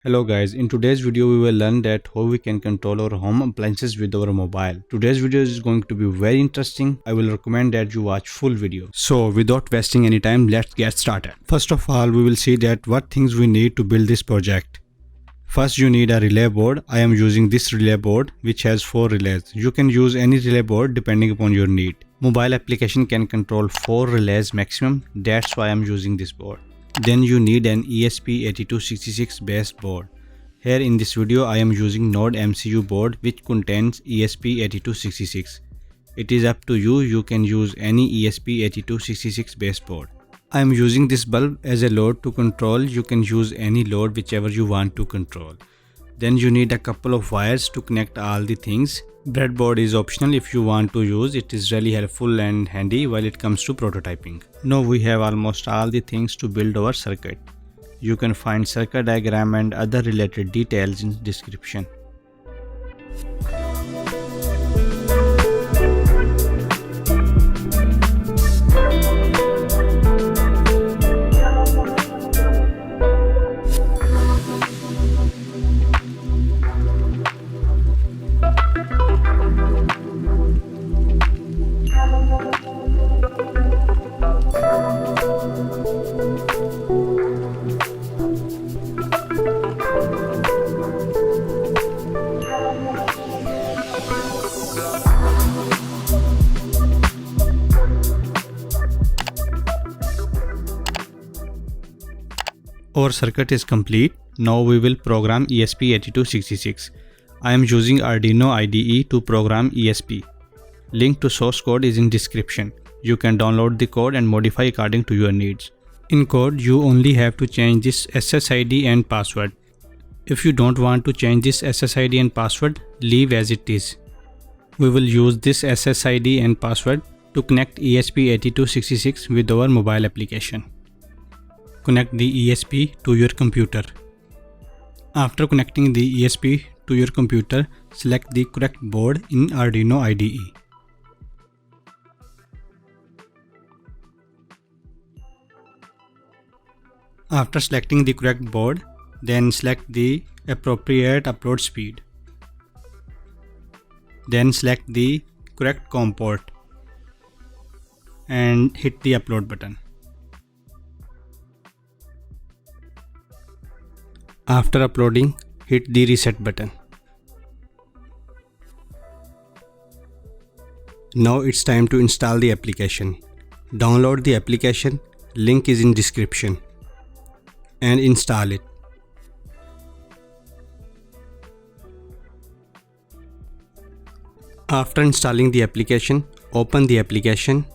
Hello guys, in today's video we will learn that how we can control our home appliances with our mobile. Today's video is going to be very interesting. I will recommend that you watch full video. So without wasting any time, let's get started. First of all, we will see that what things we need to build this project. First you need a relay board. I am using this relay board which has 4 relays. You can use any relay board depending upon your need. Mobile application can control 4 relays maximum. That's why I am using this board. Then you need an ESP8266 based board. Here in this video I am using Node MCU board which contains ESP8266. It is up to you, you can use any ESP8266 based board. I am using this bulb as a load to control. You can use any load whichever you want to control. Then you need a couple of wires to connect all the things. Breadboard is optional if you want to use. It is really helpful and handy while it comes to prototyping. Now we have almost all the things to build our circuit. You can find circuit diagram and other related details in description. Our circuit is complete. Now we will program ESP8266. I am using Arduino IDE to program ESP. Link to source code is in description. You can download the code and modify according to your needs. In code, you only have to change this SSID and password. If you don't want to change this SSID and password, leave as it is. We will use this SSID and password to connect ESP8266 with our mobile application. Connect the ESP to your computer. After connecting the ESP to your computer, select the correct board in Arduino IDE. After selecting the correct board, then select the appropriate upload speed. Then select the correct COM port and hit the upload button. After uploading, hit the reset button. Now it's time to install the application. Download the application, link is in description, and install it. After installing the application, open the application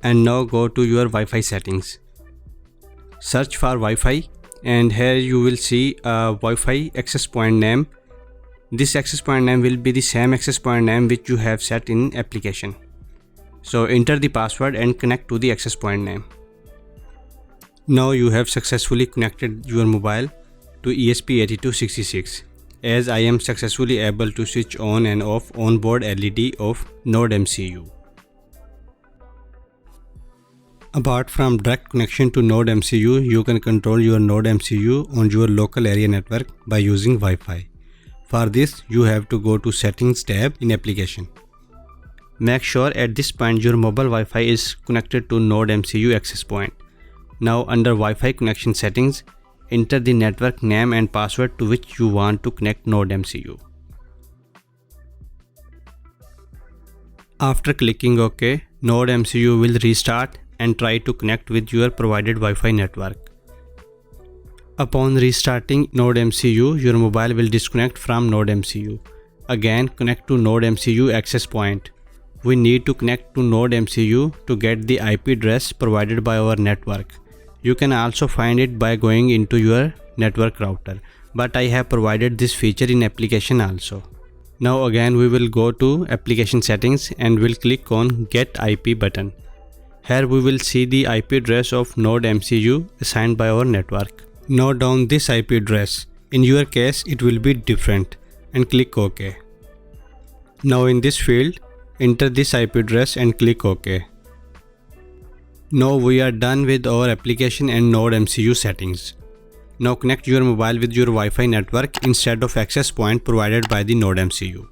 and now go to your Wi-Fi settings. Search for Wi-Fi. And here you will see a Wi-Fi access point name. This access point name will be the same access point name which you have set in application. So enter the password and connect to the access point name. Now you have successfully connected your mobile to ESP8266. As I am successfully able to switch on and off onboard LED of Node MCU. Apart from direct connection to Node MCU, you can control your Node MCU on your local area network by using Wi-Fi. For this, you have to go to Settings tab in application. Make sure at this point your mobile Wi-Fi is connected to Node MCU access point. Now under Wi-Fi connection settings, enter the network name and password to which you want to connect Node MCU. After clicking OK, Node MCU will restart and try to connect with your provided Wi-Fi network. Upon restarting Node MCU, your mobile will disconnect from Node MCU. Again, connect to Node MCU access point. We need to connect to Node MCU to get the IP address provided by our network. You can also find it by going into your network router, but I have provided this feature in application also. Now again we will go to application settings and will click on Get IP button. Here we will see the IP address of Node MCU assigned by our network. Note down this IP address. In your case it will be different and click OK. Now in this field, enter this IP address and click OK. Now we are done with our application and Node MCU settings. Now connect your mobile with your Wi-Fi network instead of access point provided by the Node MCU.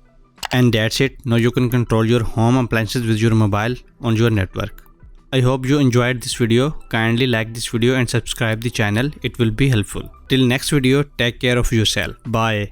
And that's it. Now you can control your home appliances with your mobile on your network. I hope you enjoyed this video. Kindly like this video and subscribe the channel. It will be helpful. Till next video, take care of yourself. Bye.